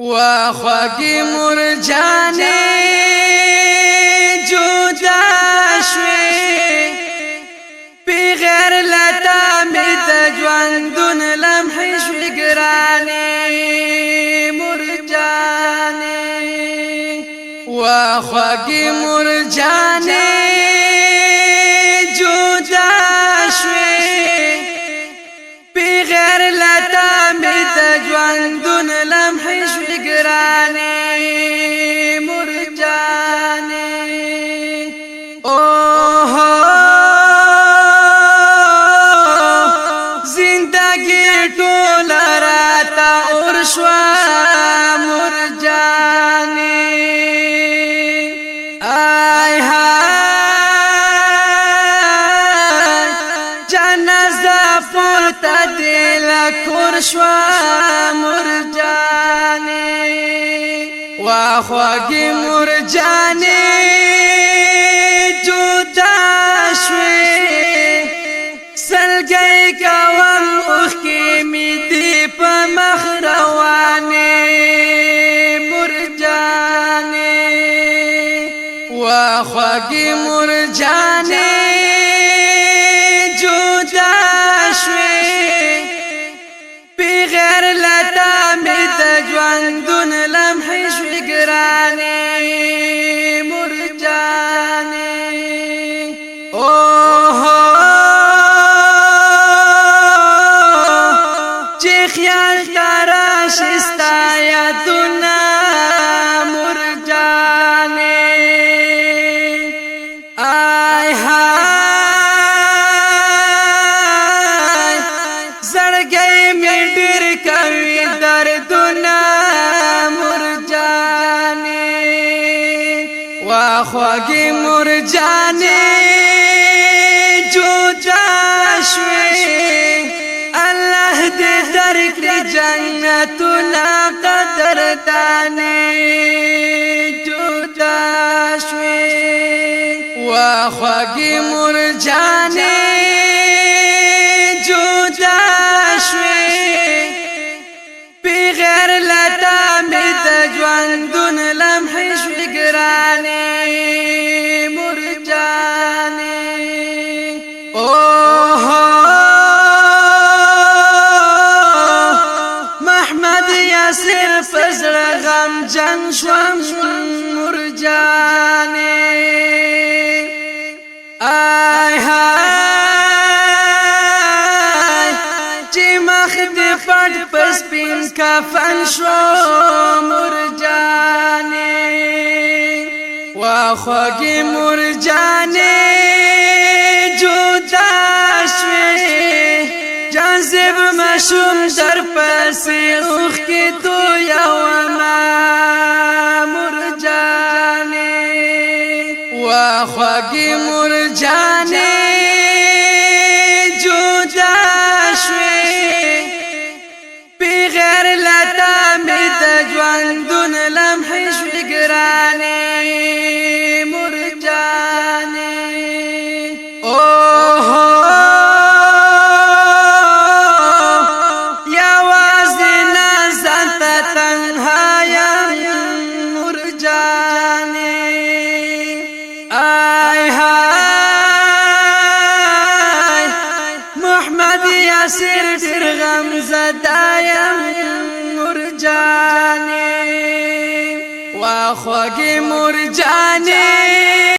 وخواږي مرجانې جدا شوې بغیر لتا مې د ژوندون لمحې شوې ګرانې مرجانې وخواږي مرجانې جدا شوې بغیر لتا مې د ژوندون لمحې شوې ګرانې مرجانې اوه زندګي ټوله راته اور شوه مرجانې آی هاي جنازه پورته دې له کور شوه مرجانې وخواږي مرجانې جدا شوې سلګۍ کوم اوښکې مې دې په مخ روانې مرجانې وخواږي مرجانې جدا شوې بغیر لتا مې د ژوندون لمحې شوې ګرانې مرجانې اوه چې خیال ته راشي ستا یادونه مرجانې آی هاي زړګی مې ډېر کوي دردونه مرجانې وخواږي مرجانې جدا شوې الله دې درکړي جنتونه قدردانې جدا شوې وخواږي مرجانې جدا شوې بغیر لتا مې د ژوندون لمحې شوې ګرانې مرجانې اوه محمد یاسر فزړه غمجن شوم مرجانې آی هاي چې مخ دې پټ په سپین کفن شو مرجانې وخواږي مرجانې جدا شوې جاذب مشوم در پسې اوښکې تویومه مرجانې وخواږي مرجانې جدا شوې بغیر لتا مې د ژوندون لمحې شوې ګرانې مرجانې اوه یوازې نه ځان ته تنها یم مرجانې آی هاي محمد یاسر ډېر غمزده یم مرجانې وخواږي مرجانې